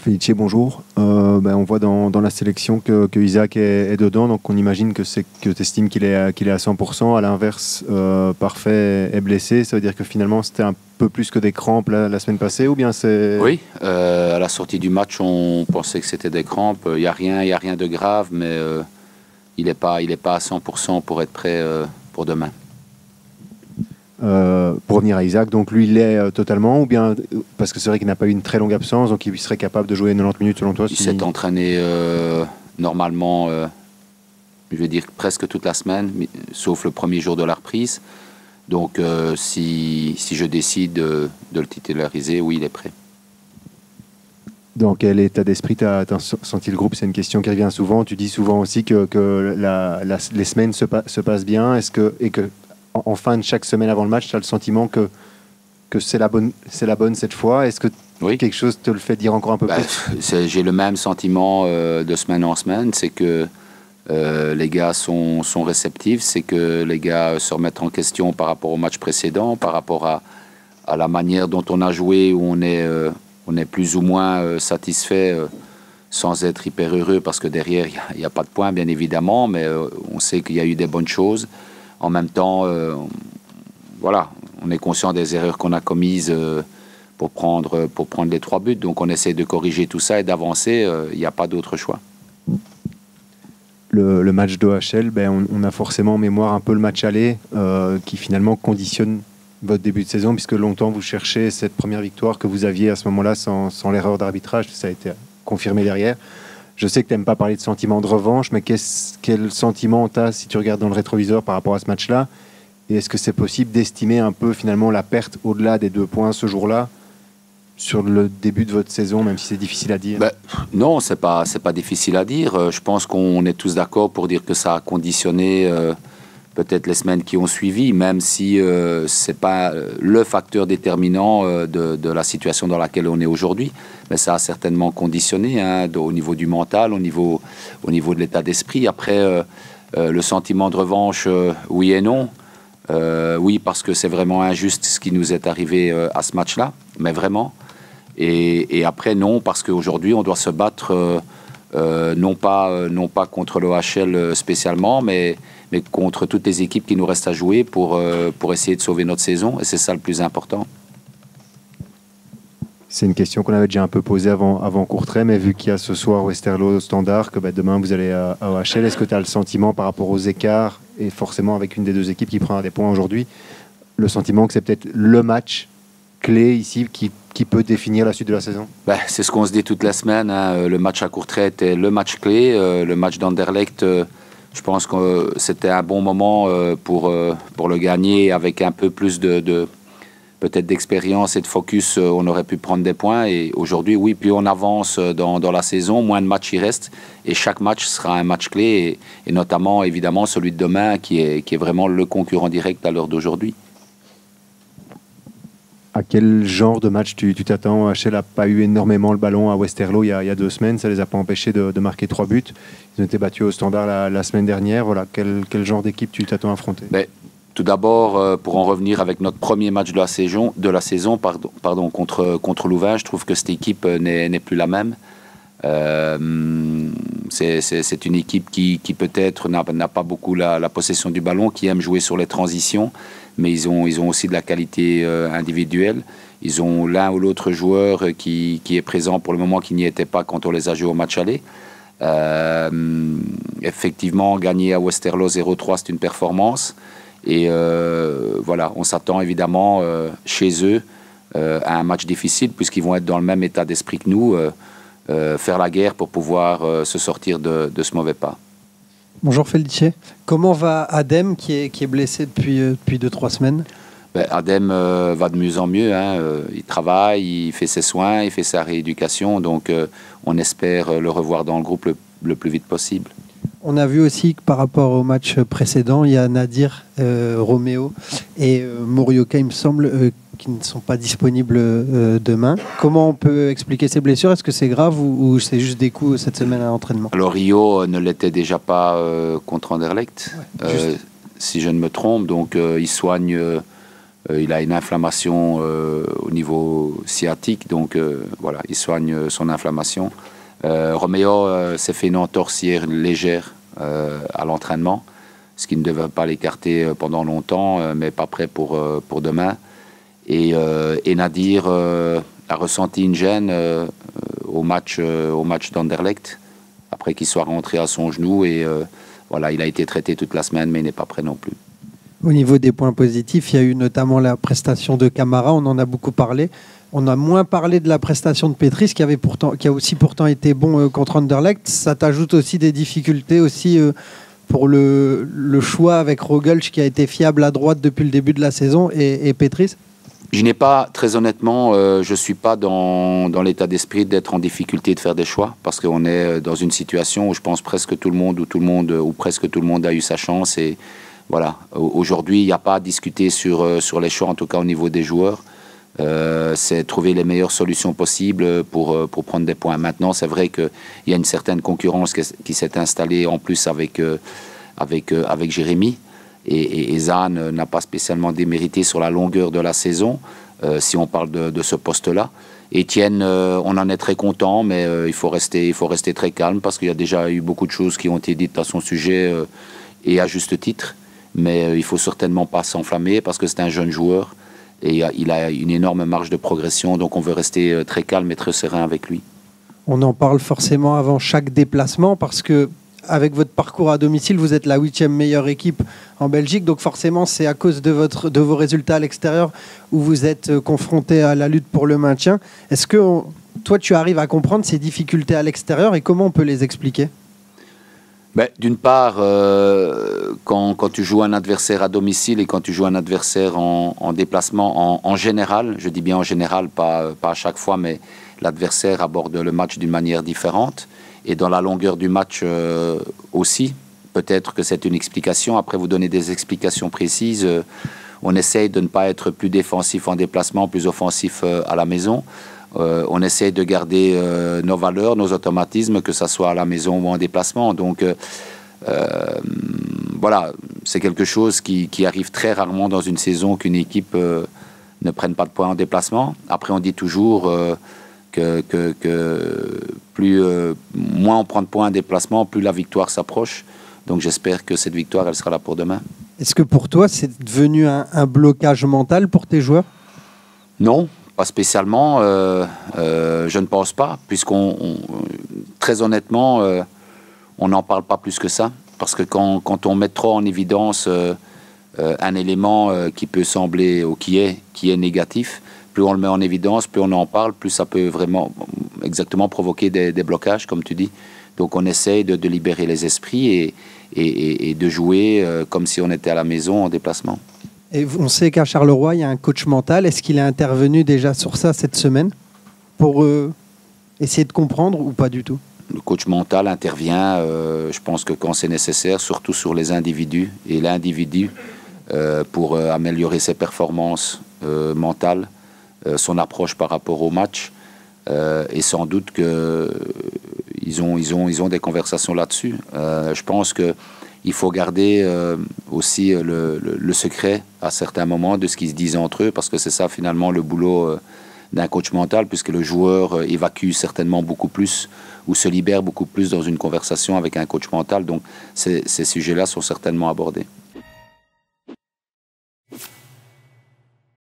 Felice, bonjour. On voit dans la sélection que Isaac est dedans, donc on imagine que tu estimes qu'il est à 100%. À l'inverse, Parfait est blessé. Ça veut dire que finalement c'était un peu plus que des crampes la semaine passée, ou bien c'est... Oui, à la sortie du match, on pensait que c'était des crampes. Il n'y a rien de grave, mais il n'est pas à 100% pour être prêt pour demain. Pour revenir à Isaac, donc lui il l'est totalement, ou bien parce que c'est vrai qu'il n'a pas eu une très longue absence, donc il serait capable de jouer 90 minutes selon toi? Il s'est entraîné normalement, je vais dire presque toute la semaine, sauf le premier jour de la reprise. Donc si je décide de le titulariser, oui, il est prêt. Dans quel état d'esprit tu as senti le groupe? C'est une question qui revient souvent. Tu dis souvent aussi que les semaines se passent bien. Et que en fin de chaque semaine avant le match, tu as le sentiment que c'est la bonne cette fois? Est-ce que oui, quelque chose te le fait dire encore un peu plus? J'ai le même sentiment de semaine en semaine. C'est que les gars sont réceptifs. C'est que les gars se remettent en question par rapport au match précédent, par rapport à la manière dont on a joué, où on est plus ou moins satisfait sans être hyper heureux, parce que derrière, il n'y a pas de points, bien évidemment, mais on sait qu'il y a eu des bonnes choses. En même temps, voilà, on est conscient des erreurs qu'on a commises pour prendre les 3 buts. Donc on essaie de corriger tout ça et d'avancer. Il n'y a pas d'autre choix. Le match d'OHL, on a forcément en mémoire un peu le match aller qui finalement conditionne votre début de saison, puisque longtemps vous cherchez cette première victoire que vous aviez à ce moment-là sans l'erreur d'arbitrage. Ça a été confirmé derrière. Je sais que tu n'aimes pas parler de sentiment de revanche, mais quel sentiment tu as si tu regardes dans le rétroviseur par rapport à ce match-là? Et est-ce que c'est possible d'estimer un peu finalement la perte au-delà des 2 points ce jour-là sur le début de votre saison, même si c'est difficile à dire? Non, c'est pas difficile à dire. Je pense qu'on est tous d'accord pour dire que ça a conditionné peut-être les semaines qui ont suivi, même si c'est pas le facteur déterminant de la situation dans laquelle on est aujourd'hui. Mais ça a certainement conditionné au niveau du mental, au niveau de l'état d'esprit. Après, le sentiment de revanche, oui et non. Oui, parce que c'est vraiment injuste ce qui nous est arrivé à ce match-là, mais vraiment. Et après, non, parce qu'aujourd'hui, on doit se battre non pas contre l'OHL spécialement, mais contre toutes les équipes qui nous restent à jouer pour essayer de sauver notre saison. Et c'est ça le plus important. C'est une question qu'on avait déjà un peu posée avant Courtrai, mais vu qu'il y a ce soir Westerlo au Standard, que demain vous allez à OHL, est-ce que tu as le sentiment par rapport aux écarts, et forcément avec une des 2 équipes qui prend des points aujourd'hui, le sentiment que c'est peut-être le match clé ici qui peut définir la suite de la saison? C'est ce qu'on se dit toute la semaine. Le match à Courtrai était le match clé. Le match d'Anderlecht, je pense que c'était un bon moment pour le gagner. Avec un peu plus peut-être d'expérience et de focus, on aurait pu prendre des points. Et aujourd'hui, oui, plus on avance dans la saison, moins de matchs il reste. Et chaque match sera un match clé. Et notamment, évidemment, celui de demain qui est vraiment le concurrent direct à l'heure d'aujourd'hui. À quel genre de match tu t'attends? OHL n'a pas eu énormément le ballon à Westerlo il y a 2 semaines. Ça ne les a pas empêchés de marquer 3 buts. Ils ont été battus au Standard la semaine dernière. Voilà. Quel genre d'équipe tu t'attends à affronter? Tout d'abord, pour en revenir avec notre premier match de la saison contre Louvain, je trouve que cette équipe n'est plus la même. C'est une équipe qui peut-être n'a pas beaucoup la possession du ballon, qui aime jouer sur les transitions, mais ils ont aussi de la qualité individuelle. Ils ont l'un ou l'autre joueur qui est présent pour le moment, qui n'y était pas quand on les a joués au match aller. Effectivement, gagner à Westerlo 0-3, c'est une performance. Et voilà, on s'attend évidemment chez eux à un match difficile, puisqu'ils vont être dans le même état d'esprit que nous, faire la guerre pour pouvoir se sortir de ce mauvais pas. Bonjour Felice. Comment va Adem qui est blessé depuis 2-3 semaines? Adem va de mieux en mieux. Il travaille, il fait ses soins, il fait sa rééducation. Donc on espère le revoir dans le groupe le plus vite possible. On a vu aussi que par rapport au match précédent, il y a Nadir, Roméo et Morioka, il me semble, qui ne sont pas disponibles demain. Comment on peut expliquer ces blessures? Est-ce que c'est grave ou c'est juste des coups cette semaine à l'entraînement? Alors Rio ne l'était déjà pas contre Anderlecht, si je ne me trompe. Donc il soigne Il a une inflammation au niveau sciatique, donc voilà, il soigne son inflammation. Roméo s'est fait une entorse hier légère à l'entraînement, ce qui ne devait pas l'écarter pendant longtemps, mais pas prêt pour demain. Et Nadir a ressenti une gêne au match d'Anderlecht, après qu'il soit rentré à son genou. Et voilà, il a été traité toute la semaine, mais il n'est pas prêt non plus. Au niveau des points positifs, il y a eu notamment la prestation de Camara, on en a beaucoup parlé. On a moins parlé de la prestation de Petris, qui a aussi pourtant été bon contre Anderlecht. Ça t'ajoute aussi des difficultés aussi pour le choix avec Rogelj, qui a été fiable à droite depuis le début de la saison, et Petris. Je n'ai pas, très honnêtement, je ne suis pas dans l'état d'esprit d'être en difficulté de faire des choix, parce qu'on est dans une situation où je pense presque tout le monde, ou presque tout le monde a eu sa chance. Et voilà, aujourd'hui, il n'y a pas à discuter sur les choix, en tout cas au niveau des joueurs. C'est trouver les meilleures solutions possibles pour prendre des points. Maintenant, c'est vrai qu'il y a une certaine concurrence qui s'est installée en plus avec Jérémy. Et Zan n'a pas spécialement démérité sur la longueur de la saison, si on parle de ce poste-là. Etienne, on en est très content, mais il faut rester très calme, parce qu'il y a déjà eu beaucoup de choses qui ont été dites à son sujet, et à juste titre. Mais il ne faut certainement pas s'enflammer, parce que c'est un jeune joueur et il a une énorme marge de progression, donc on veut rester très calme et très serein avec lui. On en parle forcément avant chaque déplacement, parce que avec votre parcours à domicile, vous êtes la 8e meilleure équipe en Belgique, donc forcément c'est à cause de vos résultats à l'extérieur où vous êtes confronté à la lutte pour le maintien. Est-ce que toi tu arrives à comprendre ces difficultés à l'extérieur, et comment on peut les expliquer ? Ben, d'une part, quand tu joues un adversaire à domicile et quand tu joues un adversaire en déplacement, en général, je dis bien en général, pas à chaque fois, mais l'adversaire aborde le match d'une manière différente. Et dans la longueur du match aussi, peut-être que c'est une explication. Après, vous donnez des explications précises. On essaye de ne pas être plus défensif en déplacement, plus offensif à la maison. On essaie de garder nos valeurs, nos automatismes, que ce soit à la maison ou en déplacement. Donc voilà, c'est quelque chose qui arrive très rarement dans une saison, qu'une équipe ne prenne pas de points en déplacement. Après, on dit toujours que moins on prend de points en déplacement, plus la victoire s'approche. Donc j'espère que cette victoire, elle sera là pour demain. Est-ce que pour toi, c'est devenu un blocage mental pour tes joueurs ? Non. Pas spécialement, je ne pense pas, très honnêtement, on n'en parle pas plus que ça. Parce que quand on met trop en évidence un élément qui peut sembler, ou qui est négatif, plus on le met en évidence, plus on en parle, plus ça peut vraiment exactement provoquer des blocages, comme tu dis. Donc on essaye de libérer les esprits et de jouer comme si on était à la maison en déplacement. Et on sait qu'à Charleroi, il y a un coach mental. Est-ce qu'il est intervenu déjà sur ça cette semaine pour essayer de comprendre, ou pas du tout ? Le coach mental intervient, je pense que quand c'est nécessaire, surtout sur les individus. Et l'individu, pour améliorer ses performances mentales, son approche par rapport au match, et sans doute qu'ils ont des conversations là-dessus. Je pense que il faut garder aussi le secret à certains moments de ce qu'ils se disent entre eux, parce que c'est ça finalement le boulot d'un coach mental, puisque le joueur évacue certainement beaucoup plus ou se libère beaucoup plus dans une conversation avec un coach mental. Donc ces sujets-là sont certainement abordés.